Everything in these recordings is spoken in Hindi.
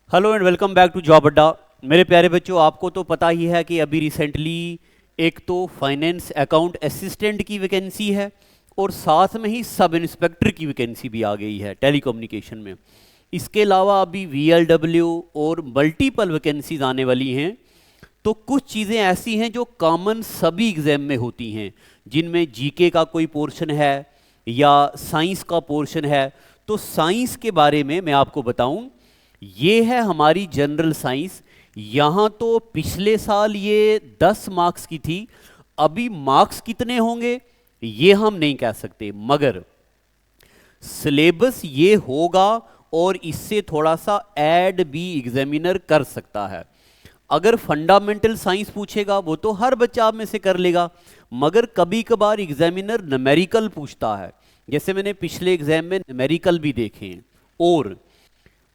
Hello and welcome back to Job Adda. मेरे प्यारे बच्चों, आपको तो पता ही है कि अभी रिसेंटली एक तो फाइनेंस अकाउंट असिस्टेंट की वैकेंसी है और साथ में ही सब इंस्पेक्टर की वैकेंसी भी आ गई है टेलीकम्युनिकेशन में। इसके अलावा अभी वीएलडब्ल्यू और मल्टीपल वैकेंसीज आने वाली हैं। तो कुछ चीज़ें ऐसी हैं जो कॉमन सभी एग्जाम में होती हैं, जिनमें जीके का कोई पोर्शन है या साइंस का पोर्शन है। तो साइंस के बारे में मैं आपको बताऊं, ये है हमारी जनरल साइंस। यहाँ तो पिछले साल ये 10 मार्क्स की थी, अभी मार्क्स कितने होंगे ये हम नहीं कह सकते, मगर सिलेबस ये होगा और इससे थोड़ा सा ऐड भी एग्जामिनर कर सकता है। अगर फंडामेंटल साइंस पूछेगा वो तो हर बच्चा आप में से कर लेगा, मगर कभी कभार एग्जामिनर न्यूमेरिकल पूछता है, जैसे मैंने पिछले एग्जाम में न्यूमेरिकल भी देखे हैं। और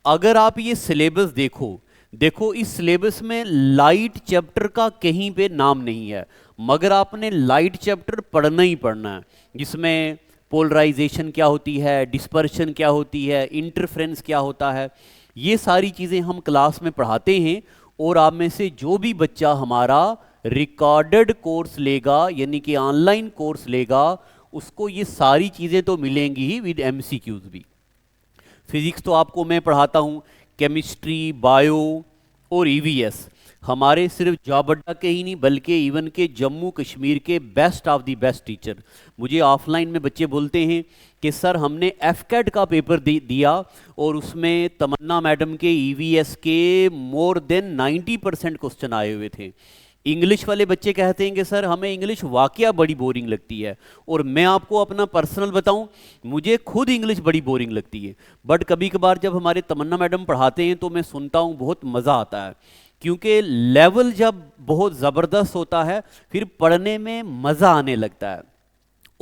अगर आप ये सिलेबस देखो देखो इस सिलेबस में लाइट चैप्टर का कहीं पे नाम नहीं है, मगर आपने लाइट चैप्टर पढ़ना ही पढ़ना है, जिसमें पोलराइजेशन क्या होती है, डिस्पर्शन क्या होती है, इंटरफ्रेंस क्या होता है, ये सारी चीज़ें हम क्लास में पढ़ाते हैं। और आप में से जो भी बच्चा हमारा रिकॉर्डेड कोर्स लेगा यानी कि ऑनलाइन कोर्स लेगा, उसको ये सारी चीज़ें तो मिलेंगी ही विद एमसीक्यूज भी। फिजिक्स तो आपको मैं पढ़ाता हूँ, केमिस्ट्री, बायो और ईवीएस हमारे सिर्फ जॉब अड्डा के ही नहीं बल्कि इवन के जम्मू कश्मीर के best of the best teacher. मुझे ऑफलाइन में बच्चे बोलते हैं कि सर हमने एफकेट का पेपर दिया और उसमें तमन्ना मैडम के ईवीएस के मोर देन 90% क्वेश्चन आए हुए थे। इंग्लिश वाले बच्चे कहते हैं कि सर हमें इंग्लिश वाकया बड़ी बोरिंग लगती है, और मैं आपको अपना पर्सनल बताऊं, मुझे खुद इंग्लिश बड़ी बोरिंग लगती है। बट कभी कभार जब हमारे तमन्ना मैडम पढ़ाते हैं तो मैं सुनता हूं, बहुत मज़ा आता है, क्योंकि लेवल जब बहुत ज़बरदस्त होता है फिर पढ़ने में मज़ा आने लगता है।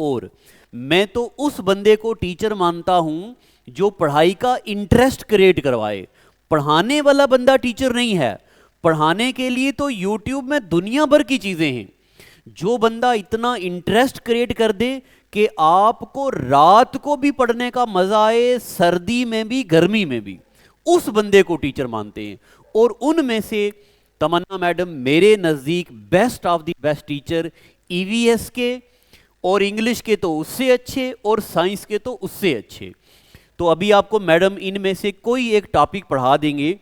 और मैं तो उस बंदे को टीचर मानता हूं जो पढ़ाई का इंटरेस्ट क्रिएट करवाए। पढ़ाने वाला बंदा टीचर नहीं है, पढ़ाने के लिए तो यूट्यूब में दुनिया भर की चीजें हैं। जो बंदा इतना इंटरेस्ट क्रिएट कर दे कि आपको रात को भी पढ़ने का मजा आए, सर्दी में भी गर्मी में भी, उस बंदे को टीचर मानते हैं। और उनमें से तमन्ना मैडम मेरे नजदीक best of the best teacher, EVS के और इंग्लिश के तो उससे अच्छे और साइंस के तो उससे अच्छे। तो अभी आपको मैडम इनमें से कोई एक टॉपिक पढ़ा देंगे,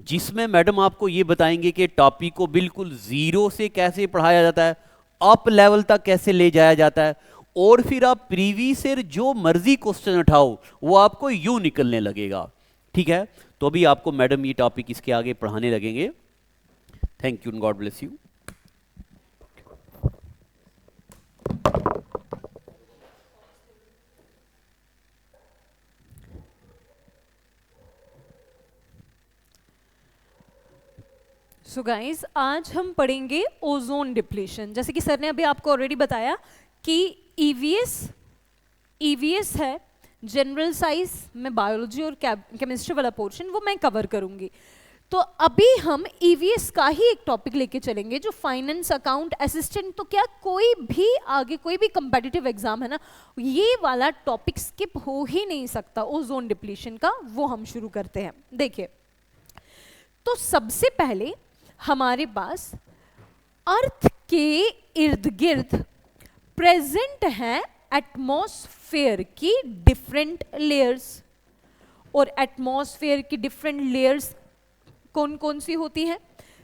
जिसमें मैडम आपको ये बताएंगे कि टॉपिक को बिल्कुल जीरो से कैसे पढ़ाया जाता है, अप लेवल तक कैसे ले जाया जाता है, और फिर आप प्रीवियस ईयर जो मर्जी क्वेश्चन उठाओ वो आपको यूं निकलने लगेगा। ठीक है, तो अभी आपको मैडम ये टॉपिक इसके आगे पढ़ाने लगेंगे। Thank you, God bless you. So guys, आज हम पढ़ेंगे ओजोन डिप्लीशन। जैसे कि सर ने अभी आपको ऑलरेडी बताया कि ईवीएस ईवीएस है जनरल साइंस में, बायोलॉजी और केमिस्ट्री वाला पोर्शन वो मैं कवर करूंगी। तो अभी हम ईवीएस का ही एक टॉपिक लेके चलेंगे जो फाइनेंस अकाउंट असिस्टेंट। तो क्या कोई भी आगे कोई भी कंपेटिटिव एग्जाम है ना, ये वाला टॉपिक स्किप हो ही नहीं सकता ओजोन डिप्लीशन का। वो हम शुरू करते हैं। देखिए, तो सबसे पहले हमारे पास अर्थ के इर्द गिर्द प्रेजेंट हैं एटमॉस्फेयर की डिफरेंट लेयर्स। और एटमॉस्फेयर की डिफरेंट लेयर्स कौन कौन सी होती हैं?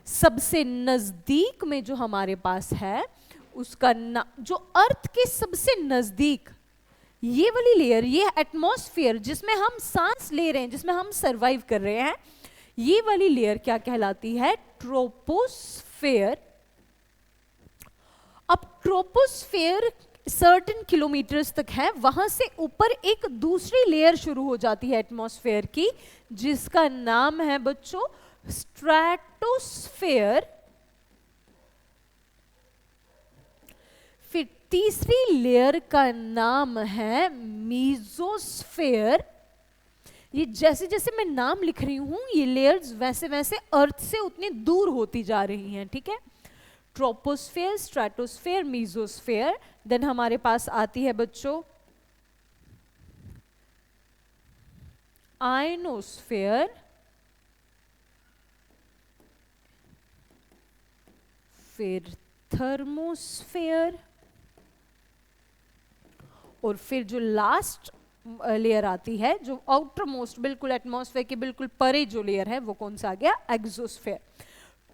सबसे नजदीक में जो हमारे पास है उसका जो अर्थ के सबसे नजदीक ये वाली लेयर, ये एटमॉस्फेयर जिसमें हम सांस ले रहे हैं, जिसमें हम सरवाइव कर रहे हैं, ये वाली लेयर क्या कहलाती है? ट्रोपोस्फेयर। अब ट्रोपोस्फेयर सर्टेन किलोमीटर्स तक है, वहां से ऊपर एक दूसरी लेयर शुरू हो जाती है एटमॉस्फेयर की, जिसका नाम है बच्चों स्ट्रैटोस्फेयर। फिर तीसरी लेयर का नाम है मीजोस्फेयर। ये जैसे जैसे मैं नाम लिख रही हूं ये लेयर्स वैसे वैसे अर्थ से उतनी दूर होती जा रही हैं। ठीक है, ट्रोपोस्फेयर, स्ट्रैटोस्फेयर, मीजोस्फेयर। देन हमारे पास आती है बच्चों आयनोस्फेयर, फिर थर्मोस्फेयर, और फिर जो लास्ट लेयर आती है, जो आउटर मोस्ट बिल्कुल एटमॉस्फेयर के बिल्कुल परे जो लेयर है, वो कौन सा आ गया? एक्सोस्फेयर।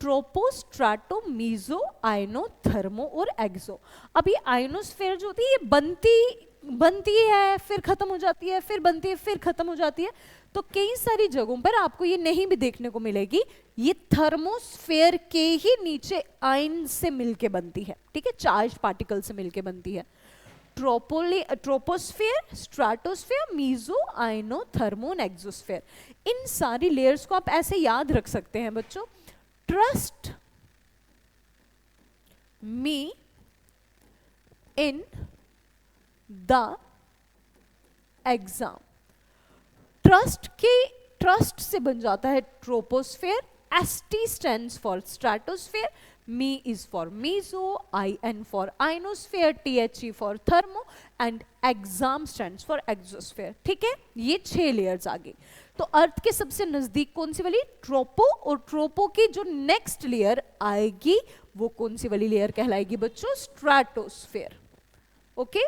ट्रोपो, स्ट्राटो, मीजो, आयनो, थर्मो और एक्सो। अब ये आयनोस्फेयर जो होती है ये बनती है, फिर खत्म हो जाती है, फिर बनती है, फिर खत्म हो जाती है। तो कई सारी जगहों पर आपको ये नहीं भी देखने को मिलेगी, ये थर्मोस्फेयर के ही नीचे आयन से मिलके बनती है, ठीक है, चार्ज पार्टिकल से मिलके बनती है। Troposphere, stratosphere, meso, iono, thermo, exosphere. इन सारी लेयर्स को आप ऐसे याद रख सकते हैं बच्चों। Trust me in the exam. Trust से बन जाता है troposphere, ST stands for stratosphere, me is for meso, IN for ionosphere, THE for thermo and exam stands for exosphere. ठीक है, ये 6 लेयर्स आ गई। तो अर्थ के सबसे नजदीक कौन सी वाली? ट्रोपो, और ट्रोपो की जो नेक्स्ट लेयर आएगी वो कौन सी वाली लेयर कहलाएगी बच्चों? स्ट्राटोस्फेयर। ओके,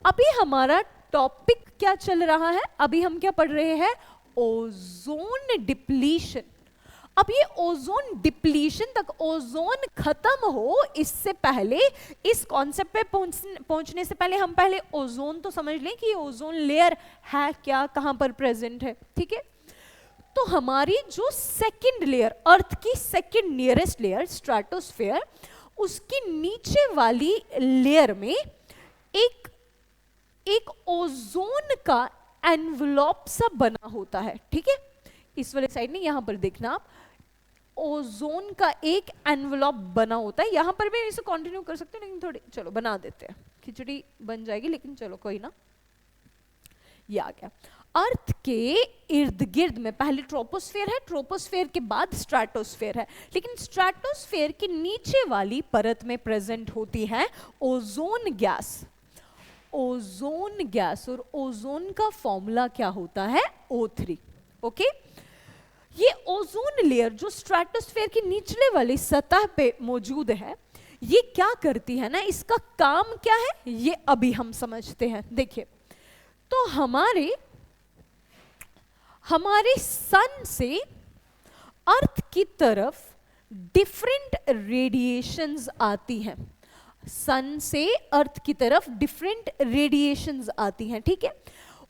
अभी हमारा टॉपिक क्या चल रहा है? अभी हम क्या पढ़ रहे हैं? Ozone depletion. अब ये ओजोन डिप्लीशन तक, ओजोन खत्म हो इससे पहले, इस कॉन्सेप्ट पे पहुंचने से पहले हम पहले ओजोन तो समझ लें कि ये ओजोन लेयर है क्या, कहां पर प्रेजेंट है। ठीक है, तो हमारी जो सेकंड लेयर, अर्थ की सेकंड नियरेस्ट लेयर स्ट्रेटोस्फेयर, उसकी नीचे वाली लेयर में एक ओजोन का एनवलप सा बना होता है। ठीक है, इस वाले साइड में यहां पर देखना आप, ओजोन का एक एनवलप बना होता है। यहां पर भी इसे कंटिन्यू कर सकते हैं, लेकिन थोड़ी चलो बना देते हैं, खिचड़ी बन जाएगी, लेकिन चलो कोई ना। ये आ गया। अर्थ के इर्द गिर्द में पहले ट्रोपोस्फेयर है, ट्रोपोस्फेयर के बाद स्ट्रेटोस्फेयर है, लेकिन स्ट्रेटोस्फेयर के नीचे वाली परत में प्रेजेंट होती है ओजोन गैस। ओजोन गैस, और ओजोन का फॉर्मूला क्या होता है? O3। ओके, ये ओजोन लेयर जो स्ट्रेटोस्फेयर की निचले वाली सतह पे मौजूद है, ये क्या करती है ना, इसका काम क्या है ये अभी हम समझते हैं। देखिए, तो हमारे सन से अर्थ की तरफ डिफरेंट रेडिएशंस आती हैं। सन से अर्थ की तरफ डिफरेंट रेडिएशंस आती हैं। ठीक है,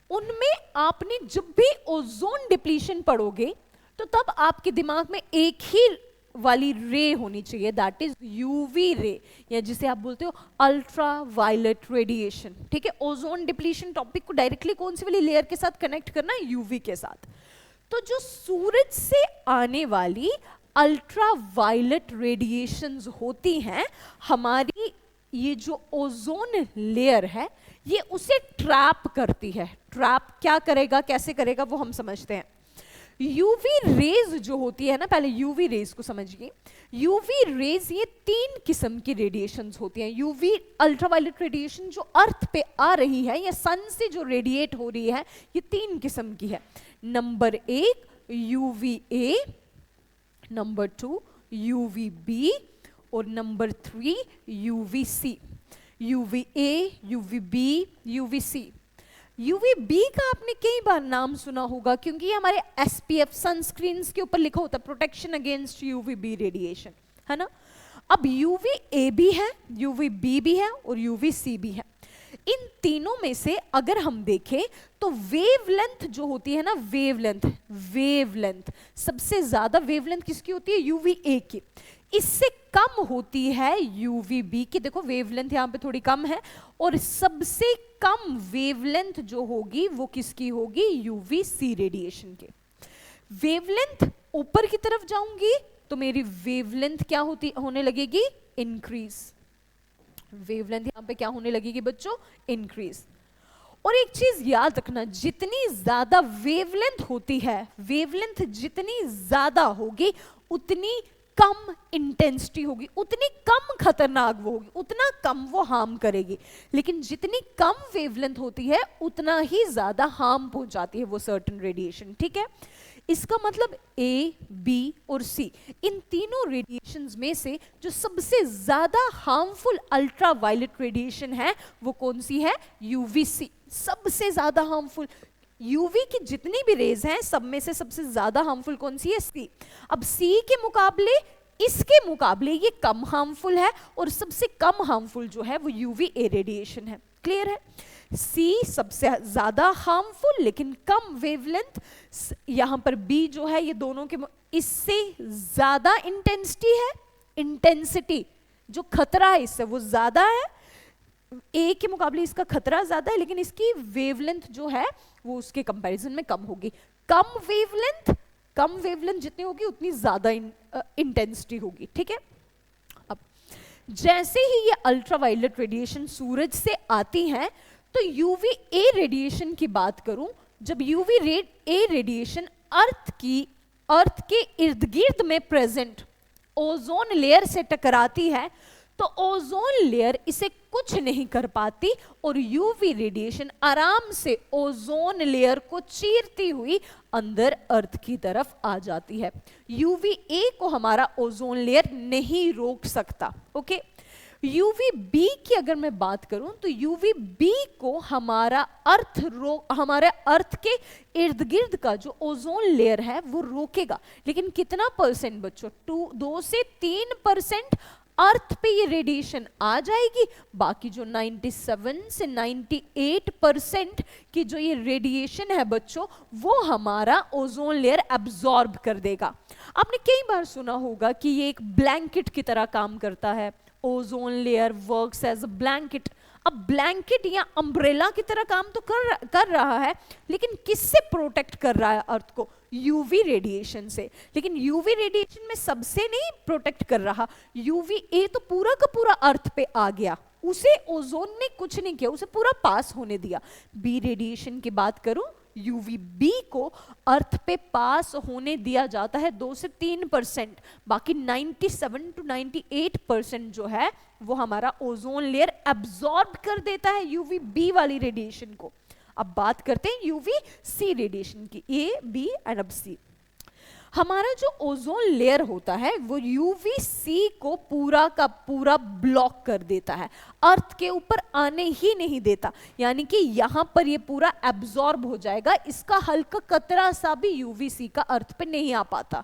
उनमें आपने जब भी ओजोन डिप्लीशन पढ़ोगे तो तब आपके दिमाग में एक ही वाली रे होनी चाहिए, दैट इज यूवी रे, या जिसे आप बोलते हो अल्ट्रा वायलेट रेडिएशन। ठीक है, ओजोन डिप्लीशन टॉपिक को डायरेक्टली कौन सी वाली लेयर के साथ कनेक्ट करना है? यूवी के साथ। तो जो सूरज से आने वाली अल्ट्रा वायलेट रेडिएशंस होती हैं, हमारी ये जो ओजोन लेयर है ये उसे ट्रैप करती है। ट्रैप क्या करेगा, कैसे करेगा, वो हम समझते हैं। यूवी रेज जो होती है ना, पहले यूवी रेज को समझिए। यूवी रेज ये 3 किस्म की रेडिएशंस होती हैं। यूवी अल्ट्रावायलेट रेडिएशन जो अर्थ पे आ रही है या सन से जो रेडिएट हो रही है, ये 3 किस्म की है। नंबर 1 UVA, नंबर 2 UVB और number 3 UVC। UVA, UVB, UVC। UVB का आपने कई बार नाम सुना होगा, क्योंकि ये हमारे SPF सनस्क्रीन्स के ऊपर लिखा होता है, प्रोटेक्शन अगेंस्ट UVB रेडिएशन, है ना। अब UVA भी है, UVB भी है और UVC भी है। इन तीनों में से अगर हम देखें तो वेवलेंथ जो होती है ना, वेवलेंथ सबसे ज्यादा वेवलेंथ किसकी होती है? UVA की। इससे कम होती है UVB की। देखो वेवलेंथ यहाँ पे थोड़ी कम है, और सबसे कम वेवलेंथ जो होगी वो किसकी होगी? UVC रेडिएशन के। वेवलेंथ ऊपर की तरफ जाऊंगी तो मेरी वेवलेंथ क्या होने लगेगी? इंक्रीज। वेवलेंथ यहाँ पे क्या होने लगेगी बच्चों? इंक्रीज। और एक चीज याद रखना, जितनी ज्यादा वेवलेंथ होती है, वेवलेंथ जितनी ज्यादा होगी उतनी कम इंटेंसिटी होगी, उतनी कम खतरनाक वो होगी, उतना कम वो हार्म करेगी। लेकिन जितनी कम वेवलेंथ होती है उतना ही ज्यादा हार्म पहुंचाती है वो सर्टेन रेडिएशन। ठीक है, इसका मतलब ए, बी और सी, इन तीनों रेडिएशंस में से जो सबसे ज्यादा हार्मफुल अल्ट्रावायलेट रेडिएशन है वो कौन सी है? यूवीसी, सबसे ज्यादा हार्मफुल। यूवी की जितनी भी रेज हैं सब में से सबसे ज्यादा हार्मफुल कौन सी है? सी। अब सी के मुकाबले, इसके मुकाबले ये कम हार्मफुल है, और सबसे कम हार्मफुल जो है वो यूवी ए रेडिएशन है। क्लियर है? सी सबसे ज्यादा हार्मफुल लेकिन कम वेवलेंथ, यहां पर बी जो है ये दोनों के इससे ज्यादा इंटेंसिटी है, इंटेंसिटी जो खतरा है इससे वो ज्यादा है, ए के मुकाबले इसका खतरा ज्यादा है, लेकिन इसकी वेवलेंथ जो है वो उसके कंपैरिजन में कम होगी। कम वेवलेंथ जितनी होगी उतनी ज्यादा इंटेंसिटी होगी। ठीक है? अब जैसे ही ये अल्ट्रावायलेट रेडिएशन सूरज से आती है, तो यूवी ए रेडिएशन की बात करूं, जब यूवी ए रेडिएशन अर्थ के इर्द गिर्द में प्रेजेंट ओजोन लेयर से टकराती है, तो ओजोन लेयर इसे कुछ नहीं कर पाती और यूवी रेडिएशन आराम से ओजोन लेयर को चीरती हुई अंदर अर्थ की तरफ आ जाती है। यूवी ए को हमारा ओजोन लेयर नहीं रोक सकता। ओके, यूवी बी की अगर मैं बात करूं, तो यूवी बी को हमारे अर्थ के इर्द गिर्द का जो ओजोन लेयर है वो रोकेगा, लेकिन कितना परसेंट बच्चों? 2 से 3% अर्थ पे ये रेडिएशन आ जाएगी, बाकी जो 97 से 98% की जो ये रेडिएशन है बच्चों, वो हमारा ओजोन लेयर एब्जॉर्ब कर देगा। आपने कई बार सुना होगा कि ये एक ब्लैंकेट की तरह काम करता है, ozone layer works as a blanket. अब ब्लैंकेट या अम्ब्रेला की तरह काम तो कर रहा है, लेकिन किससे प्रोटेक्ट कर रहा है अर्थ को? यूवी रेडिएशन से। लेकिन यूवी रेडिएशन में सबसे नहीं प्रोटेक्ट कर रहा, यूवी ए तो पूरा का पूरा अर्थ पे आ गया, उसे ओजोन ने कुछ नहीं किया, उसे पूरा पास होने दिया। बी रेडिएशन की बात करूं, यूवी बी को अर्थ पे पास होने दिया जाता है 2 से 3%, बाकी 97 to 98% जो है वो हमारा ओजोन लेयर एब्जॉर्ब कर देता है यूवी बी वाली रेडिएशन को। अब बात करते हैं यूवी सी रेडिएशन की, ए, बी एंड अब सी। हमारा जो ओजोन लेयर होता है वो यूवी सी को पूरा का पूरा ब्लॉक कर देता है, अर्थ के ऊपर आने ही नहीं देता, यानी कि यहां पर ये पूरा एब्जॉर्ब हो जाएगा, इसका हल्का कतरा सा भी यूवी सी का अर्थ पे नहीं आ पाता।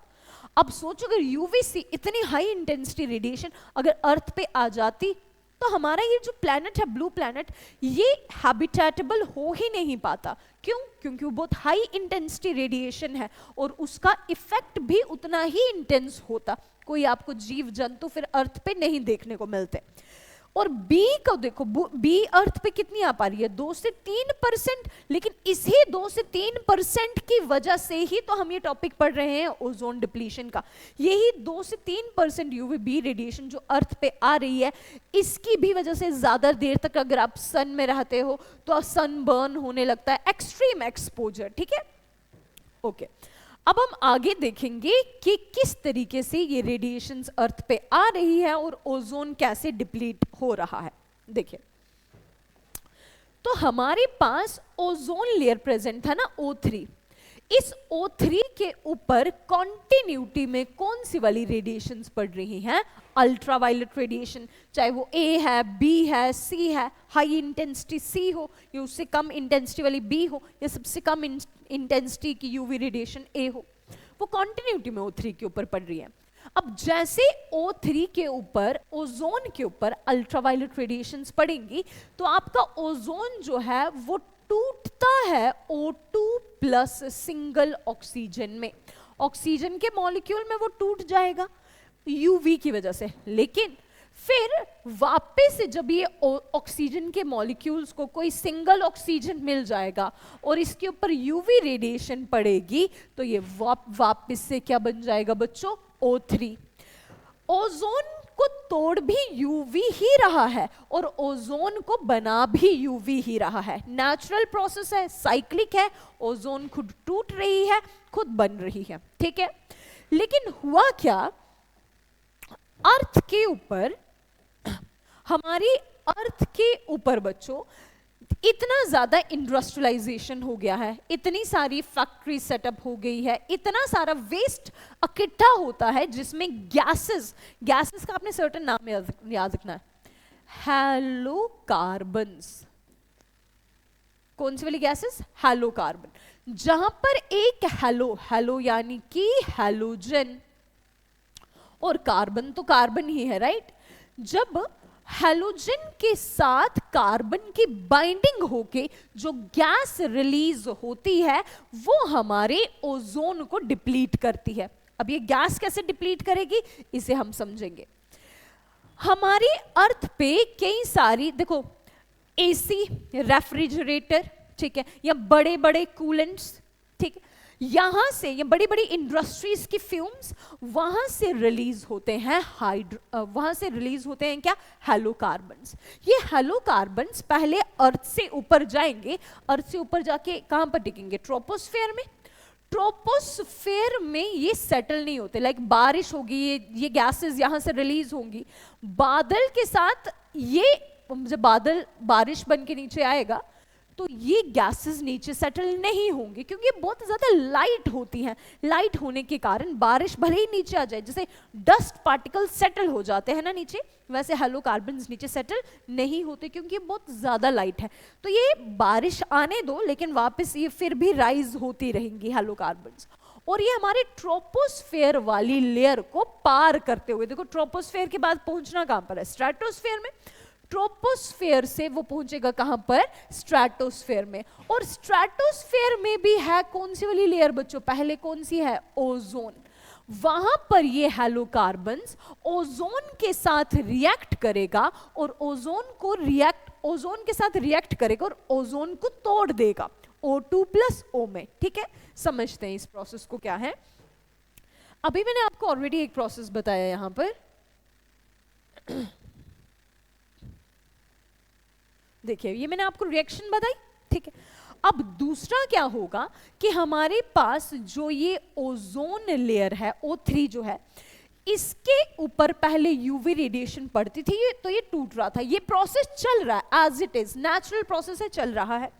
अब सोचो अगर यूवी सी इतनी हाई इंटेंसिटी रेडिएशन अगर अर्थ पे आ जाती, तो हमारा ये जो प्लैनेट है, ब्लू प्लैनेट, ये हैबिटेटेबल हो ही नहीं पाता। क्यों? क्योंकि वो बहुत हाई इंटेंसिटी रेडिएशन है और उसका इफेक्ट भी उतना ही इंटेंस होता, कोई आपको जीव जंतु फिर अर्थ पे नहीं देखने को मिलते। और बी को देखो, बी अर्थ पे कितनी आ पा रही है? 2 से 3%, लेकिन इसी 2 से 3% की वजह से ही तो हम ये टॉपिक पढ़ रहे हैं ओजोन डिप्लीशन का। यही 2 से 3% यूवी बी रेडिएशन जो अर्थ पे आ रही है, इसकी भी वजह से ज्यादा देर तक अगर आप सन में रहते हो तो सन बर्न होने लगता है, एक्सट्रीम एक्सपोजर। ठीक है? ओके, अब हम आगे देखेंगे कि किस तरीके से ये रेडिएशंस अर्थ पे आ रही है और ओजोन कैसे डिप्लीट हो रहा है। देखिए, तो हमारे पास ओजोन लेयर प्रेजेंट था ना, O3। इस O3 के ऊपर कॉन्टिन्यूटी में कौन सी वाली रेडिएशंस पड़ रही हैं? अल्ट्रावायलेट रेडिएशन, चाहे वो ए है, बी है, सी है, हाई इंटेंसिटी सी हो या उससे कम इंटेंसिटी वाली बी हो या सबसे कम इंटेंसिटी की यूवी रेडिएशन ए हो, वो कॉन्टिन्यूटी में O3 के ऊपर पड़ रही है। अब जैसे O3 के ऊपर, ओजोन के ऊपर अल्ट्रावायलेट रेडिएशंस पड़ेंगी, तो आपका ओजोन जो है वो टूटता है O2 प्लस सिंगल ऑक्सीजन में, ऑक्सीजन के मॉलिक्यूल में वो टूट जाएगा यूवी की वजह से। लेकिन फिर वापस से जब ये ऑक्सीजन के मॉलिक्यूल्स को कोई सिंगल ऑक्सीजन मिल जाएगा और इसके ऊपर यूवी रेडिएशन पड़ेगी, तो ये वापस से क्या बन जाएगा बच्चों? O3। ओजोन को तोड़ भी यूवी ही रहा है और ओजोन को बना भी यूवी ही रहा है। नेचुरल प्रोसेस है, साइक्लिक है, ओजोन खुद टूट रही है, खुद बन रही है। ठीक है? लेकिन हुआ क्या, अर्थ के ऊपर, हमारी अर्थ के ऊपर बच्चों इतना ज्यादा इंडस्ट्रियलाइजेशन हो गया है, इतनी सारी फैक्ट्री सेटअप हो गई है, इतना सारा वेस्ट इकट्ठा होता है जिसमें गैसेस, गैसेस का आपने सर्टेन नाम याद रखना है, हैलोकार्बन्स। कौन सी वाली गैसेस? हैलोकार्बन। जहां पर एक हैलो, हैलो यानी कि हैलोजन, और कार्बन तो कार्बन ही है, राइट। जब हैलोजन के साथ कार्बन की बाइंडिंग होके जो गैस रिलीज होती है वो हमारे ओजोन को डिप्लीट करती है। अब ये गैस कैसे डिप्लीट करेगी इसे हम समझेंगे। हमारी अर्थ पे कई सारी, देखो एसी, रेफ्रिजरेटर, ठीक है, या बड़े बड़े कूलेंट्स, ठीक है, यहां से ये बड़ी बड़ी इंडस्ट्रीज की फ्यूम्स वहां से रिलीज होते हैं वहां से रिलीज होते हैं क्या? हैलोकार्बन्स। ये हैलोकार्बन्स पहले अर्थ से ऊपर जाएंगे, अर्थ से ऊपर जाके कहां पर टिकेंगे? ट्रोपोस्फेयर में। ट्रोपोस्फेयर में ये सेटल नहीं होते, लाइक बारिश होगी, ये गैसेस यहां से रिलीज होंगी, बादल के साथ ये, जब बादल बारिश बन के नीचे आएगा तो ये गैसेस नीचे सेटल नहीं होंगे क्योंकि ये बहुत ज़्यादा लाइट होती हैं। लाइट होने के कारण बारिश भले ही नीचे आ जाए, जैसे डस्ट पार्टिकल सेटल हो जाते हैं ना नीचे, वैसे हैलोकार्बन्स नीचे सेटल नहीं होते क्योंकि ये बहुत ज़्यादा लाइट है। तो ये बारिश आने दो, लेकिन वापस ये फिर भी राइज होती रहेंगी हैलोकार्बन्स, और ये हमारे ट्रोपोस्फेयर वाली लेयर को पार करते हुए, देखो ट्रोपोस्फेयर के बाद पहुंचना कहां पर है? स्ट्रेटोस्फेयर में। ट्रोपोस्फेयर से वो पहुंचेगा कहां पर? स्ट्रेटोस्फेयर में। और स्ट्रेटोस्फेयर में भी है कौन सी वाली लेयर बच्चों? पहले कौन सी है? ओजोन। वहां पर ये हैलोकार्बन्स ओजोन के साथ रिएक्ट करेगा और ओजोन के साथ रिएक्ट करेगा और ओजोन को तोड़ देगा O2+O में, ठीक है। समझते हैं इस प्रोसेस को क्या है। अभी मैंने आपको ऑलरेडी एक प्रोसेस बताया यहां पर, देखिए ये मैंने आपको रिएक्शन बताई, ठीक है। अब दूसरा क्या होगा कि हमारे पास जो ये ओजोन लेयर है O3 जो है, इसके ऊपर पहले यूवी रेडिएशन पड़ती थी, तो ये टूट रहा था। ये प्रोसेस चल रहा है, as it is natural process है, चल रहा है।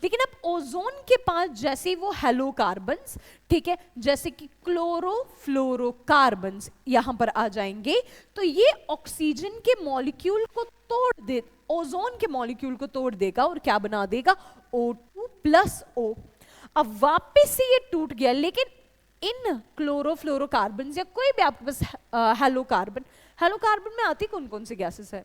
लेकिन अब ओजोन के पास जैसे वो हैलोकार्बन्स, ठीक है, जैसे कि क्लोरोफ्लोरोकार्बन्स यहां पर आ जाएंगे, तो ये ऑक्सीजन के मॉलिक्यूल को तोड़ दे, ओजोन के मॉलिक्यूल को तोड़ देगा और क्या बना देगा? O2+O। अब वापस से ये टूट गया, लेकिन इन क्लोरोफ्लोरोकार्बन्स या कोई भी आपके पास हैलोकार्बन में आती कौन कौन सी गैसेस है?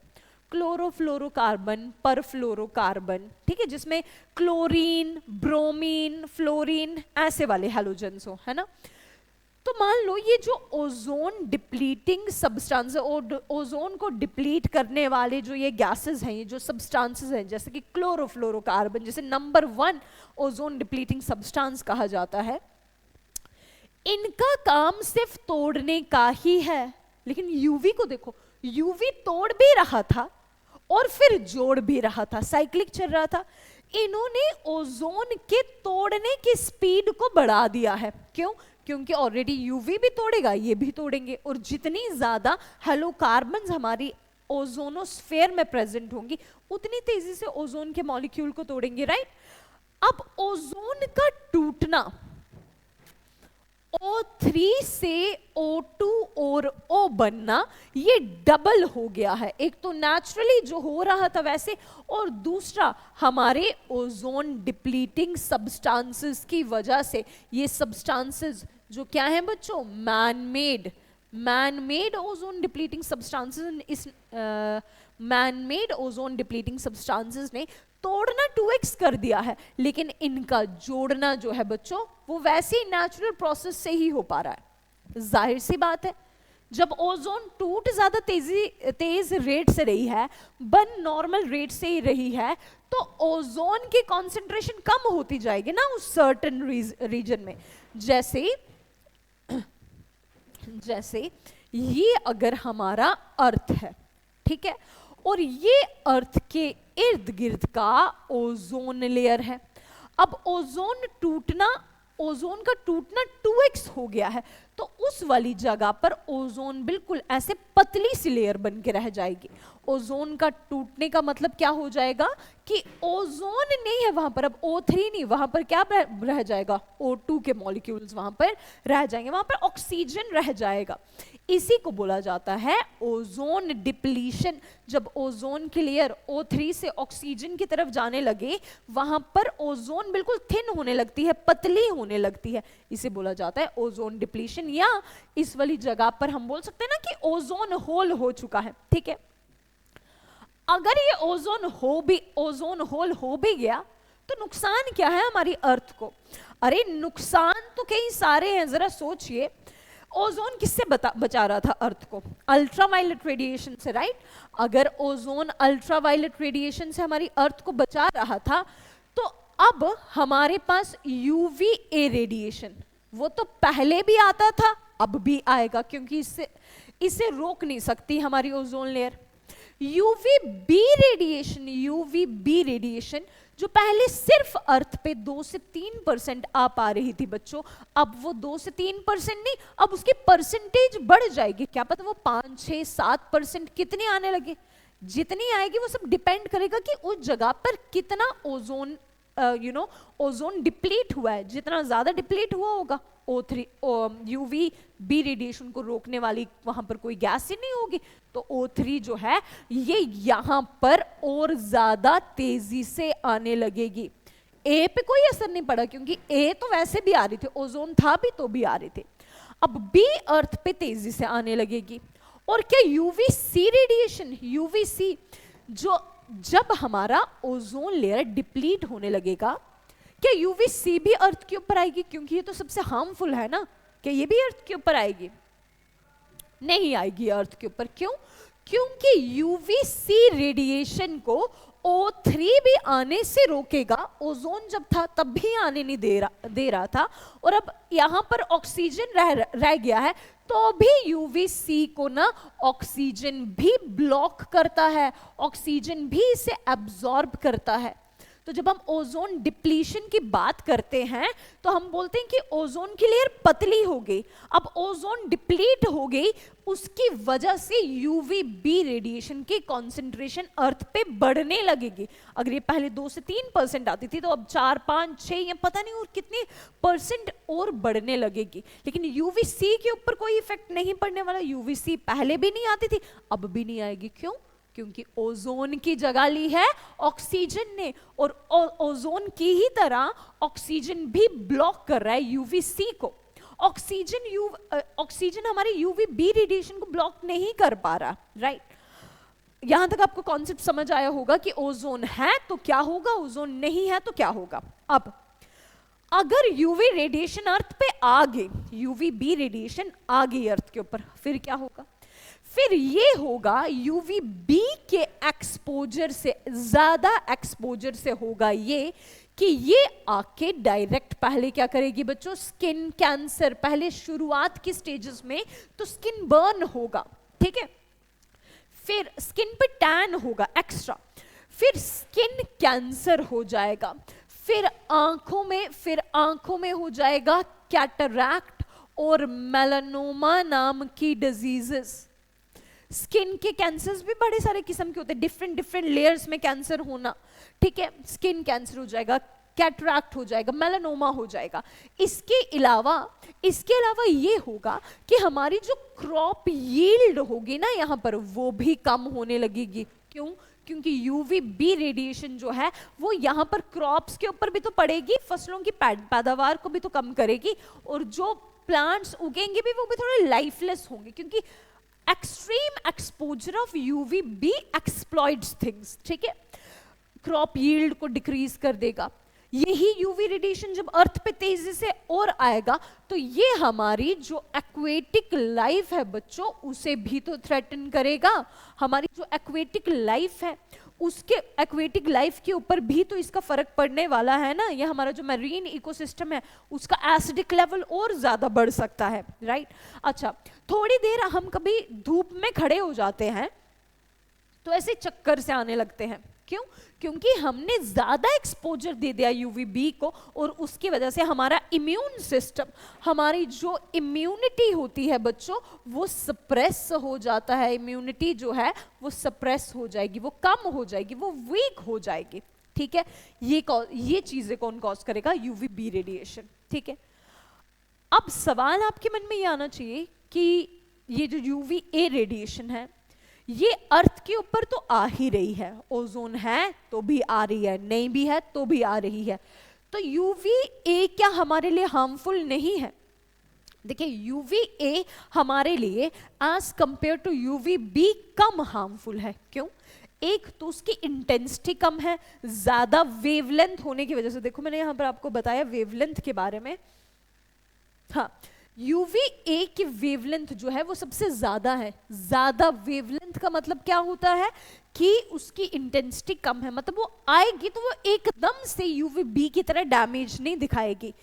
क्लोरोफ्लोरोकार्बन, परफ्लोरोकार्बन, ठीक है, जिसमें क्लोरीन, ब्रोमीन, फ्लोरीन ऐसे वाले हैलोजेंस हो, है ना। तो मान लो ये जो ओजोन डिप्लीटिंग सब्सटेंस, ओजोन को डिप्लीट करने वाले जो ये गैसेस हैं, ये जो सब्सटेंसेस हैं, जैसे कि क्लोरोफ्लोरोकार्बन, जैसे नंबर 1 ओजोन डिप्लीटिंग सब्सटेंस कहा जाता है, इनका काम सिर्फ तोड़ने का ही है। लेकिन यूवी को देखो, यूवी तोड़ भी रहा था और फिर जोड़ भी रहा था, साइक्लिक चल रहा था। इन्होंने ओजोन के तोड़ने की स्पीड को बढ़ा दिया है। क्यों? क्योंकि ऑलरेडी यूवी भी तोड़ेगा, ये भी तोड़ेंगे, और जितनी ज्यादा हैलोकार्बन्स हमारी ओजोनोस्फेयर में प्रेजेंट होंगी उतनी तेजी से ओजोन के मॉलिक्यूल को तोड़ेंगे, राइट। अब ओजोन का टूटना O3 से O2 और O बनना, ये डबल हो गया है। एक तो नेचुरली जो हो रहा था वैसे, और दूसरा हमारे ओजोन डिप्लीटिंग सब्सटेंसेस की वजह से। ये सब्सटेंसेस जो क्या है बच्चों? Man made ozone depleting substances, इस man made ozone depleting substances ने तोड़ना 2x कर दिया है, लेकिन इनका जोड़ना जो है बच्चों वो वैसे ही नेचुरल प्रोसेस से ही हो पा रहा है। जाहिर सी बात है, जब ओजोन टूट ज्यादा तेज रेट से रही है, बन नॉर्मल रेट से ही रही है, तो ओजोन की कॉन्सेंट्रेशन कम होती जाएगी ना उस सर्टेन रीजन में। जैसे ये अगर हमारा अर्थ है, ठीक है, और ये अर्थ के इर्द गिर्द का ओजोन लेयर है। अब ओजोन का टूटना 2x हो गया है, तो उस वाली जगह पर ओजोन बिल्कुल ऐसे पतली सी लेयर बन के रह जाएगी। ओजोन का टूटने का मतलब क्या हो जाएगा कि ओजोन नहीं है वहां पर, अब O3 नहीं, वहां पर क्या रह जाएगा, O2 के मॉलिक्यूल्स वहां पर रह जाएंगे, वहां पर ऑक्सीजन रह जाएगा। इसी को बोला जाता है ओजोन डिप्लीशन। जब ओजोन की लेयर O3 से ऑक्सीजन की तरफ जाने लगे, वहां पर ओजोन बिल्कुल थिन होने लगती है, पतली होने लगती है, इसे बोला जाता है ओजोन डिप्लीशन। या इस वाली जगह पर हम बोल सकते हैं ना कि ओजोन होल हो चुका है। ठीक है, अगर ये ओजोन होल हो भी गया तो नुकसान क्या है हमारी अर्थ को? अरे नुकसान तो कई सारे हैं, जरा सोचिए। ओजोन किससे बचा रहा था अर्थ को? अल्ट्रावायलेट रेडिएशन से, राइट? अगर ओजोन अल्ट्रावायलेट रेडिएशन से हमारी अर्थ को बचा रहा था, तो अब हमारे पास यूवीए रेडिएशन, वो तो पहले भी आता था, अब भी आएगा, क्योंकि इसे रोक नहीं सकती हमारी ओजोन लेयर। यूवीबी रेडिएशन जो पहले सिर्फ अर्थ पे 2 से 3% आ पा रही थी बच्चों, अब वो 2 से 3% नहीं, अब उसकी परसेंटेज बढ़ जाएगी। क्या पता वो 5, 6, 7% कितनी आने लगे। जितनी आएगी वो सब डिपेंड करेगा कि उस जगह पर कितना ओजोन ओजोन डिप्लीट हुआ है। जितना ज्यादा डिप्लीट हुआ होगा, यूवीबी रेडिएशन को रोकने वाली वहां पर कोई गैस ही नहीं होगी, तो O3 जो है ये यहां पर और ज्यादा तेजी से आने लगेगी। ए पे कोई असर नहीं पड़ा, क्योंकि ए तो वैसे भी आ रही थी, ओजोन था भी तो भी आ रही थी। अब बी अर्थ पे तेजी से आने लगेगी। और क्या यूवीसी रेडिएशन, यूवीसी जो जब हमारा ओजोन लेयर डिप्लीट होने लगेगा, क्या यूवीसी भी अर्थ के ऊपर आएगी? क्योंकि ये तो सबसे हार्मफुल है ना, क्या ये भी अर्थ के ऊपर आएगी? नहीं आएगी अर्थ के ऊपर। क्यों? क्योंकि यूवीसी रेडिएशन को O3 भी आने से रोकेगा। ओजोन जब था तब भी आने नहीं दे रहा था, और अब यहां पर ऑक्सीजन रह गया है, तो भी यूवीसी को ना ऑक्सीजन भी ब्लॉक करता है, ऑक्सीजन भी इसे एब्जॉर्ब करता है। तो जब हम ओजोन डिप्लीशन की बात करते हैं तो हम बोलते हैं कि ओजोन की लेयर पतली हो गई। अब ओजोन डिप्लीट हो गई, उसकी वजह से यूवीबी रेडिएशन की कॉन्सेंट्रेशन अर्थ पे बढ़ने लगेगी। अगर ये पहले 2 से 3% आती थी, तो अब 4, 5, 6 या पता नहीं और कितनी परसेंट और बढ़ने लगेगी। लेकिन यूवीसी के ऊपर कोई इफेक्ट नहीं पड़ने वाला। यूवीसी पहले भी नहीं आती थी, अब भी नहीं आएगी। क्यों? क्योंकि ओजोन की जगह ली है ऑक्सीजन ने, और ओजोन की ही तरह ऑक्सीजन भी ब्लॉक कर रहा है यूवीसी को। ऑक्सीजन हमारे यूवीबी रेडिएशन को ब्लॉक नहीं कर पा रहा, राइट? यहां तक आपको कॉन्सेप्ट समझ आया होगा कि ओजोन है तो क्या होगा, ओजोन नहीं है तो क्या होगा। अब अगर यूवी रेडिएशन अर्थ पे आ गई, यूवीबी रेडिएशन आ गई अर्थ के ऊपर, फिर क्या होगा? फिर ये होगा यूवीबी के एक्सपोजर से, ज्यादा एक्सपोजर से होगा ये कि ये आके डायरेक्ट पहले क्या करेगी बच्चों? Skin cancer. पहले शुरुआत की स्टेजेस में तो स्किन बर्न होगा, ठीक है, फिर स्किन पे टैन होगा एक्स्ट्रा, फिर स्किन कैंसर हो जाएगा, फिर आंखों में हो जाएगा कैटरैक्ट और मेलानोमा नाम की डिजीजेस। स्किन के कैंसर्स भी बड़े सारे किस्म के होते हैं, डिफरेंट लेयर्स में कैंसर होना, ठीक है। स्किन कैंसर हो जाएगा, कैटरैक्ट हो जाएगा, मेलानोमा हो जाएगा। इसके अलावा ये होगा कि हमारी जो क्रॉप यील्ड होगी ना यहाँ पर, वो भी कम होने लगेगी। क्यों? क्योंकि यूवीबी रेडिएशन जो है वो यहाँ पर क्रॉप्स के ऊपर भी तो पड़ेगी, फसलों की पैदावार को भी तो कम करेगी, और जो प्लांट्स उगेंगे भी वो भी थोड़े लाइफलेस होंगे, क्योंकि extreme exposure of UVB exploits things, ठीक है, क्रॉप यील्ड को डिक्रीज कर देगा। यही यूवी रेडिएशन जब अर्थ पे तेजी से और आएगा तो ये हमारी जो एक्वेटिक लाइफ है बच्चों, उसे भी तो थ्रेटन करेगा। हमारी जो एक्वेटिक लाइफ है उसके एक्वेटिक लाइफ के ऊपर भी तो इसका फर्क पड़ने वाला है ना। ये हमारा जो मैरीन इकोसिस्टम है उसका एसिडिक लेवल और ज्यादा बढ़ सकता है, राइट। अच्छा, थोड़ी देर हम कभी धूप में खड़े हो जाते हैं तो ऐसे चक्कर से आने लगते हैं, क्यों? क्योंकि हमने ज्यादा एक्सपोजर दे दिया यूवीबी को, और उसकी वजह से हमारा इम्यून सिस्टम, हमारी जो इम्यूनिटी होती है बच्चों, वो सप्रेस हो जाता है। इम्यूनिटी जो है वो सप्रेस हो जाएगी, वो कम हो जाएगी, वो वीक हो जाएगी। ठीक है, ये चीजें कौन कॉज करेगा? UVB radiation. ठीक है, अब सवाल आपके मन में ये आना चाहिए कि ये जो यूवीए रेडिएशन है ये अर्थ के ऊपर तो आ ही रही है, ओजोन है तो भी आ रही है, नहीं भी है तो भी आ रही है, तो यूवीए क्या हमारे लिए हार्मफुल नहीं है? देखिए, यूवीए हमारे लिए एज कंपेयर टू यूवीबी कम हार्मफुल है। क्यों? एक तो उसकी इंटेंसिटी कम है, ज्यादा वेवलेंथ होने की वजह से। देखो मैंने यहां पर आपको बताया वेवलेंथ के बारे में। हाँ, यूवीए की वेवलेंथ जो है वो सबसे ज्यादा है। ज्यादा वेवलेंथ का मतलब क्या होता है कि उसकी इंटेंसिटी कम है, मतलब वो आएगी तो वो एकदम से यूवीबी की तरह डैमेज नहीं दिखाएगी,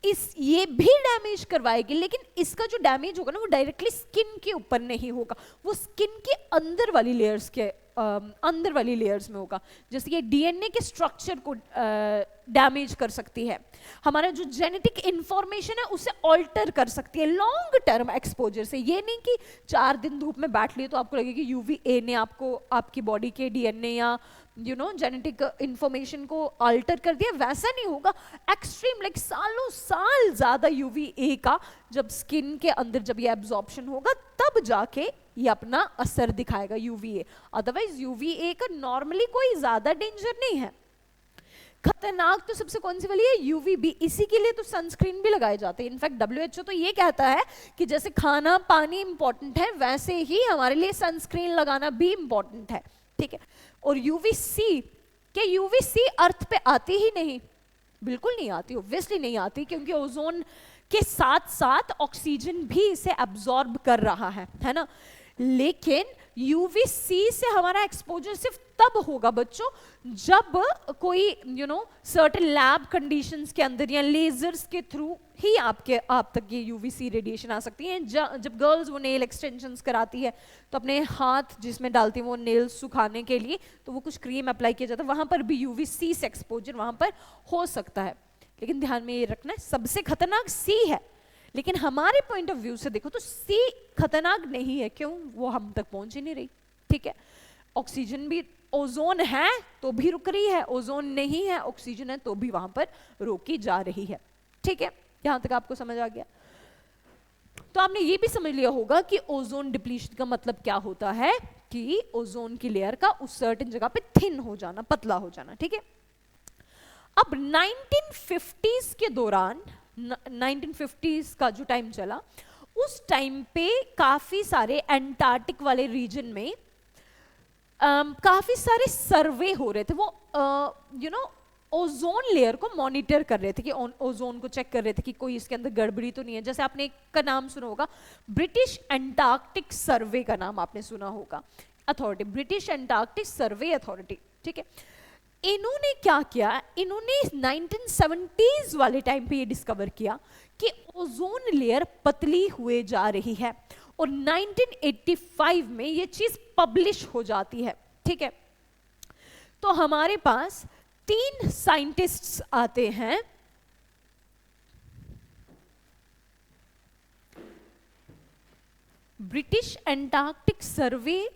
ये भी डैमेज करवाएगी, लेकिन इसका जो डैमेज होगा ना वो डायरेक्टली स्किन के ऊपर नहीं होगा, वो स्किन के अंदर वाली लेयर्स के अंदर वाली लेयर्स में होगा। जैसे ये डीएनए के स्ट्रक्चर को डैमेज कर सकती है, हमारा जो जेनेटिक इंफॉर्मेशन है उसे ऑल्टर कर सकती है लॉन्ग टर्म एक्सपोजर से। ये नहीं कि 4 दिन धूप में बैठ लिए तो आपको लगे कि यूवीए ने आपको आपकी बॉडी के डीएनए या जेनेटिक इंफॉर्मेशन को अल्टर कर दिया, वैसा नहीं होगा। एक्सट्रीम लाइक सालों साल ज्यादा यूवीए का जब स्किन के अंदर जब ये एब्जॉर्प्शन होगा तब जाके ये अपना असर दिखाएगा यूवीए। अदरवाइज यूवीए का नॉर्मली कोई ज्यादा डेंजर नहीं है। खतरनाक तो सबसे कौन सी वाली है? यूवीबी। इसी के लिए तो सनस्क्रीन भी लगाए जाते हैं। इनफैक्ट डब्ल्यूएचओ तो ये कहता है कि जैसे खाना पानी इंपॉर्टेंट है वैसे ही हमारे लिए सनस्क्रीन लगाना भी इंपॉर्टेंट है। ठीक है, और यूवीसी, क्या यूवीसी अर्थ पे आती ही नहीं? बिल्कुल नहीं आती, ऑब्वियसली नहीं आती, क्योंकि ओजोन के साथ साथ ऑक्सीजन भी इसे एब्जॉर्ब कर रहा है ना। लेकिन यूवीसी से हमारा एक्सपोजर सिर्फ तब होगा बच्चों जब कोई सर्टेन लैब कंडीशंस के अंदर या लेजर्स के थ्रू ही आप तक ये यूवीसी रेडिएशन आ सकती है। जब गर्ल्स वो नेल एक्सटेंशंस कराती है तो अपने हाथ जिसमें डालती है वो नेल्स सुखाने के लिए, तो वो कुछ क्रीम अप्लाई किया जाता है, वहां पर भी यूवीसी से एक्सपोजर वहां पर हो सकता है। लेकिन ध्यान में ये रखना है सबसे खतरनाक सी है, लेकिन हमारे पॉइंट ऑफ व्यू से देखो तो सी खतरनाक नहीं है। क्यों? वो हम तक पहुंच ही नहीं रही। ठीक है, ऑक्सीजन भी, ओजोन है तो भी रुक रही है, ओजोन नहीं है ऑक्सीजन है तो भी वहां पर रोकी जा रही है। ठीक है, यहां तक आपको समझ आ गया? तो आपने ये भी समझ लिया होगा कि ओजोन डिप्लीशन का मतलब क्या होता है, कि ओजोन की लेयर का उस सर्टेन जगह पे थिन हो जाना, पतला हो जाना। ठीक है, अब 1950s के दौरान, 1950s का जो टाइम चला, उस टाइम पे काफी सारे अंटार्कटिक वाले रीजन में काफी सारे सर्वे हो रहे थे। वो ओजोन लेयर को मॉनिटर कर रहे थे, कि ओजोन को चेक कर रहे थे कि कोई इसके अंदर गड़बड़ी तो नहीं है। जैसे आपने एक का नाम सुना होगा, ब्रिटिश अंटार्कटिक सर्वे का नाम आपने सुना होगा, अथॉरिटी, ब्रिटिश अंटार्कटिक सर्वे अथॉरिटी। ठीक है, इन्होंने क्या किया, इन्होंने 1970s वाले टाइम पे ये डिस्कवर किया कि ओजोन लेयर पतली हुए जा रही है, और 1985 में ये चीज पब्लिश हो जाती है। ठीक है, तो हमारे पास 3 साइंटिस्ट्स आते हैं, ब्रिटिश अंटार्कटिक सर्वे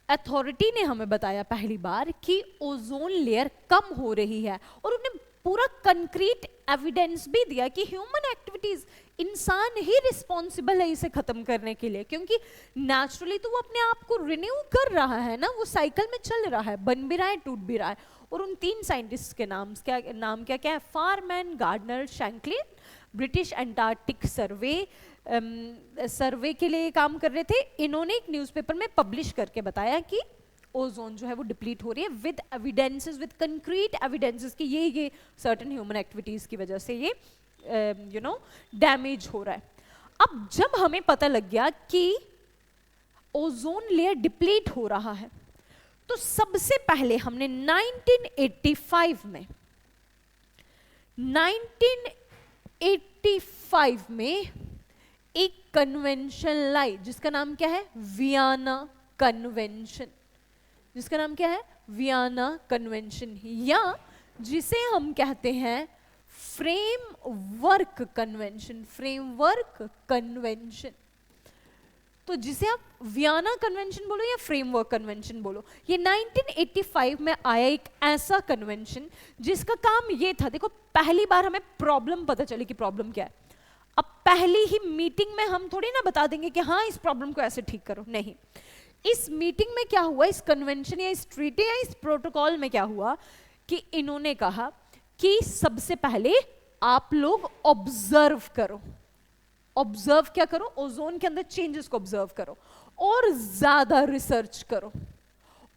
अथॉरिटी ने हमें बताया पहली बार कि ओजोन लेयर कम हो रही है, और उन्हें पूरा कंक्रीट एविडेंस भी दिया कि ह्यूमन एक्टिविटीज, इंसान ही रिस्पॉन्सिबल है इसे खत्म करने के लिए, क्योंकि नेचुरली तो वो अपने आप को रिन्यू कर रहा है ना, वो साइकिल में चल रहा है, बन भी रहा है, टूट भी रहा है। और उन 3 साइंटिस्ट के नाम क्या है? फारमैन, गार्डनर, शैंकलिन, ब्रिटिश अंटार्कटिक सर्वे के लिए काम कर रहे थे। इन्होंने एक न्यूज़पेपर में पब्लिश करके बताया कि ओजोन जो है वो डिप्लीट हो रही है, with evidences, with concrete evidences कि ये सर्टेन ह्यूमन एक्टिविटीज की वजह से ये डैमेज हो रहा है। अब जब हमें पता लग गया कि ओजोन लेयर डिप्लीट हो रहा है, तो सबसे पहले हमने 1985 में एक कन्वेंशन लाई, जिसका नाम क्या है? Vienna convention. जिसका नाम क्या है? वियना कन्वेंशन, या जिसे हम कहते हैं फ्रेमवर्क कन्वेंशन, फ्रेमवर्क कन्वेंशन। तो जिसे आप वियना कन्वेंशन बोलो या फ्रेमवर्क कन्वेंशन बोलो, ये 1985 में आया एक ऐसा कन्वेंशन जिसका काम ये था, देखो पहली बार हमें प्रॉब्लम पता चली कि प्रॉब्लम क्या है। अब पहली ही मीटिंग में हम थोड़ी ना बता देंगे कि हाँ इस प्रॉब्लम को ऐसे ठीक करो, नहीं। इस मीटिंग में क्या हुआ, इस कन्वेंशन या इस ट्रीटी या इस प्रोटोकॉल में क्या हुआ कि इन्होंने कहा कि सबसे पहले आप लोग ऑब्जर्व करो। ऑब्जर्व क्या करो, ओजोन के अंदर चेंजेस को ऑब्जर्व करो और ज्यादा रिसर्च करो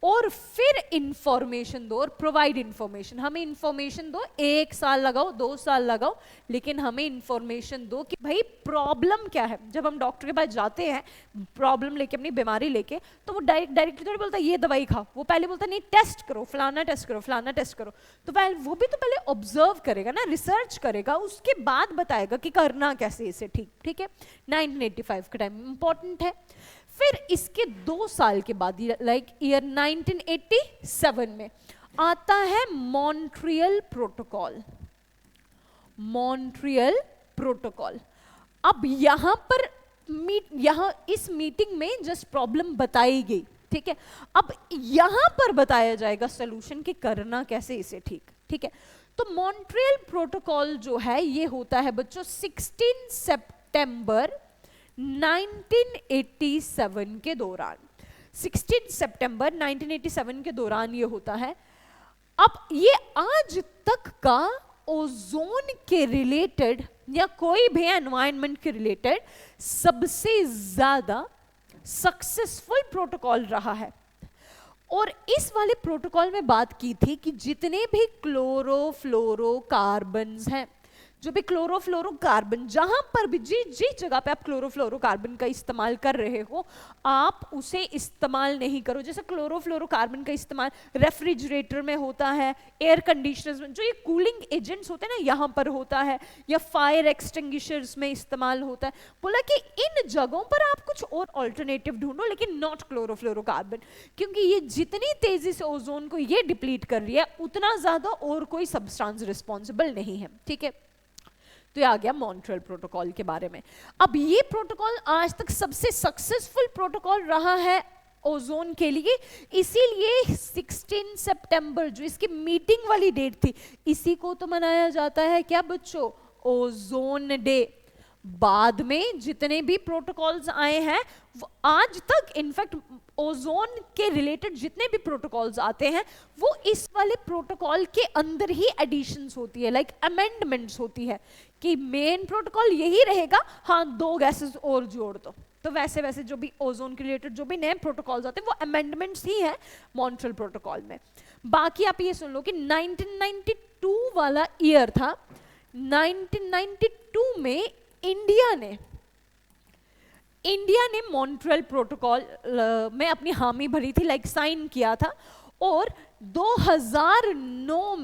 और फिर इंफॉर्मेशन दो और प्रोवाइड इंफॉर्मेशन। हमें इंफॉर्मेशन दो, 1 साल लगाओ 2 साल लगाओ, लेकिन हमें इंफॉर्मेशन दो कि भाई प्रॉब्लम क्या है। जब हम डॉक्टर के पास जाते हैं प्रॉब्लम लेके, अपनी बीमारी लेके, तो वो डायरेक्टली थोड़ी बोलता है ये दवाई खाओ, वो पहले बोलता है नहीं टेस्ट करो, फलाना टेस्ट करो, फलाना टेस्ट करो। तो वो भी तो पहले ऑब्जर्व करेगा ना, रिसर्च करेगा, उसके बाद बताएगा कि करना कैसे इसे ठीक है। 1985 का टाइम इंपॉर्टेंट है। फिर इसके 2 साल के बाद लाइक ईयर 1987 में आता है मॉन्ट्रियल प्रोटोकॉल। मॉन्ट्रियल प्रोटोकॉल, अब यहां पर यहां इस मीटिंग में जस्ट प्रॉब्लम बताई गई, ठीक है। अब यहां पर बताया जाएगा सॉल्यूशन कि करना कैसे इसे ठीक है। तो मॉन्ट्रियल प्रोटोकॉल जो है ये होता है बच्चों 16 सितंबर 1987 के दौरान, 16 सितंबर 1987 के दौरान ये होता है। अब ये आज तक का ओजोन के रिलेटेड या कोई भी एनवायरनमेंट के रिलेटेड सबसे ज्यादा सक्सेसफुल प्रोटोकॉल रहा है। और इस वाले प्रोटोकॉल में बात की थी कि जितने भी क्लोरोफ्लोरोकार्बन्स हैं, जो भी क्लोरोफ्लोरोकार्बन, जहां पर भी जिस जगह पे आप क्लोरोफ्लोरोकार्बन का इस्तेमाल कर रहे हो, आप उसे इस्तेमाल नहीं करो। जैसे क्लोरोफ्लोरोकार्बन का इस्तेमाल रेफ्रिजरेटर में होता है, एयर कंडीशनर्स में, जो ये कूलिंग एजेंट्स होते हैं ना, यहां पर होता है, या फायर एक्सटिंग्विशर्स में इस्तेमाल होता है। बोला कि इन जगहों पर आप कुछ और ऑल्टरनेटिव ढूंढो, लेकिन नॉट क्लोरोफ्लोरोकार्बन, क्योंकि ये जितनी तेजी से ओजोन को ये डिप्लीट कर रही है, उतना ज्यादा और कोई सब्सटेंस रिस्पॉन्सिबल नहीं है, ठीक है। तो ये आ गया मॉन्ट्रियल प्रोटोकॉल के बारे में। अब ये प्रोटोकॉल आज तक सबसे सक्सेसफुल प्रोटोकॉल रहा है ओजोन के लिए, इसीलिए 16 सितंबर जो इसकी मीटिंग वाली डेट थी, इसी को तो मनाया जाता है क्या बच्चों, ओजोन डे। बाद में जितने भी प्रोटोकॉल्स आए हैं आज तक, इनफैक्ट ओजोन के रिलेटेड जितने भी प्रोटोकॉल्स आते हैं वो इस वाले प्रोटोकॉल के अंदर ही एडिशंस होती है, लाइक अमेंडमेंट्स होती है कि मेन प्रोटोकॉल यही रहेगा, हाँ 2 गैसेस और जोड़ दो। तो वैसे वैसे जो भी ओजोन के रिलेटेड जो भी नए प्रोटोकॉल्स आते हैं वो अमेंडमेंट्स ही है मॉन्ट्रियल प्रोटोकॉल में। बाकी आप ये सुन लो कि 1992 वाला ईयर था, 1992 में इंडिया ने मॉन्ट्रियल प्रोटोकॉल में अपनी हामी भरी थी, लाइक साइन किया था। और 2009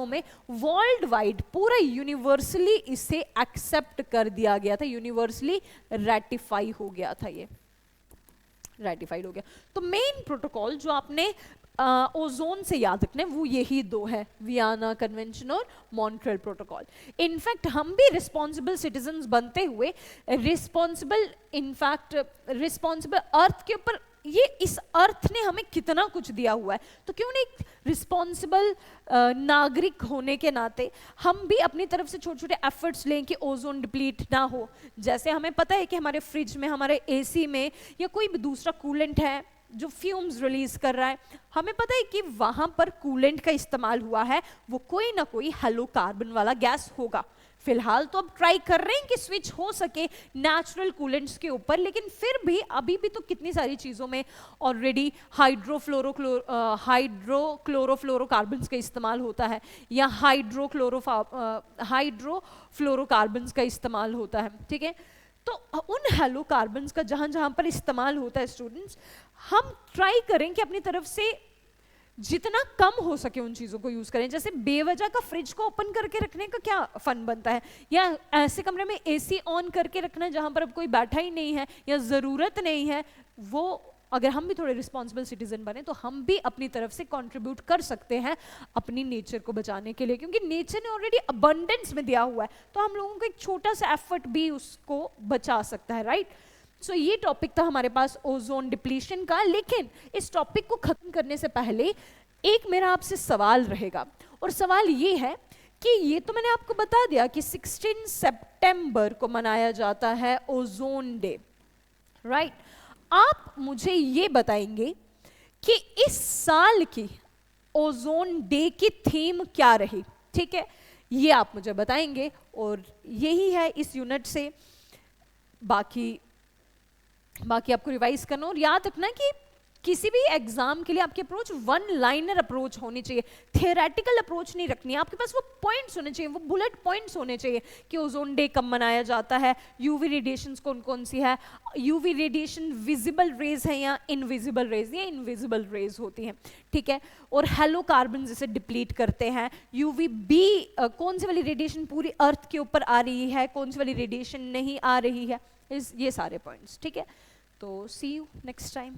में वर्ल्ड वाइड पूरा यूनिवर्सली इसे एक्सेप्ट कर दिया गया था, यूनिवर्सली रेटिफाई हो गया था, ये रेटिफाइड हो गया। तो मेन प्रोटोकॉल जो आपने ओजोन से याद रखने वो यही 2 है, वियना कन्वेंशन और मॉन्ट्रियल प्रोटोकॉल। इनफैक्ट हम भी रिस्पॉन्सिबल सिटीजन्स बनते हुए रिस्पॉन्सिबल अर्थ के ऊपर, ये इस अर्थ ने हमें कितना कुछ दिया हुआ है, तो क्यों नहीं रिस्पॉन्सिबल नागरिक होने के नाते हम भी अपनी तरफ से छोटे छोटे एफर्ट्स लें कि ओजोन डिप्लीट ना हो। जैसे हमें पता है कि हमारे फ्रिज में, हमारे एसी में, या कोई भी दूसरा कूलेंट है जो फ्यूम्स रिलीज कर रहा है, हमें पता है कि वहां पर कूलेंट का इस्तेमाल हुआ है, वो कोई ना कोई हेलो कार्बन वाला गैस होगा। फिलहाल तो अब ट्राई कर रहे हैं कि स्विच हो सके नेचुरल कूलेंट्स के ऊपर, लेकिन फिर भी अभी भी तो कितनी सारी चीज़ों में ऑलरेडी हाइड्रोक्लोरोफ्लोरोकार्बन्स का इस्तेमाल होता है, या हाइड्रोफ्लोरोकार्बन्स का इस्तेमाल होता है, ठीक है। तो उन हेलो कार्बन्स का जहां जहां पर इस्तेमाल होता है स्टूडेंट्स, हम ट्राई करें कि अपनी तरफ से जितना कम हो सके उन चीज़ों को यूज़ करें। जैसे बेवजह का फ्रिज को ओपन करके रखने का क्या फन बनता है, या ऐसे कमरे में एसी ऑन करके रखना जहाँ पर अब कोई बैठा ही नहीं है या ज़रूरत नहीं है, वो अगर हम भी थोड़े रिस्पॉन्सिबल सिटीजन बने तो हम भी अपनी तरफ से कंट्रीब्यूट कर सकते हैं अपनी नेचर को बचाने के लिए, क्योंकि नेचर ने ऑलरेडी अबंडेंस में दिया हुआ है, तो हम लोगों को एक छोटा सा एफर्ट भी उसको बचा सकता है, राइट। सो ये टॉपिक था हमारे पास ओजोन डिप्लीशन का। लेकिन इस टॉपिक को खत्म करने से पहले एक मेरा आपसे सवाल रहेगा, और सवाल ये है कि ये तो मैंने आपको बता दिया कि 16 सितंबर को मनाया जाता है ओजोन डे, राइट। आप मुझे ये बताएंगे कि इस साल की ओजोन डे की थीम क्या रही, ठीक है, ये आप मुझे बताएंगे, और यही है इस यूनिट से। बाकी आपको रिवाइज करना, और याद रखना कि किसी भी एग्जाम के लिए आपकी अप्रोच वन लाइनर अप्रोच होनी चाहिए, थियोरेटिकल अप्रोच नहीं रखनी है। आपके पास वो पॉइंट्स होने चाहिए, वो बुलेट पॉइंट्स होने चाहिए कि ओजोन डे कब मनाया जाता है, यूवी रेडिएशंस कौन कौन सी है, यूवी रेडिएशन विजिबल रेज है या इनविजिबल रेज, या इनविजिबल रेज होती हैं, ठीक है। और हेलो कार्बन जैसे डिप्लीट करते हैं, यूवी बी कौन सी वाली रेडिएशन पूरी अर्थ के ऊपर आ रही है, कौन सी वाली रेडिएशन नहीं आ रही है, ये सारे पॉइंट्स, ठीक है। तो सी यू नेक्स्ट टाइम।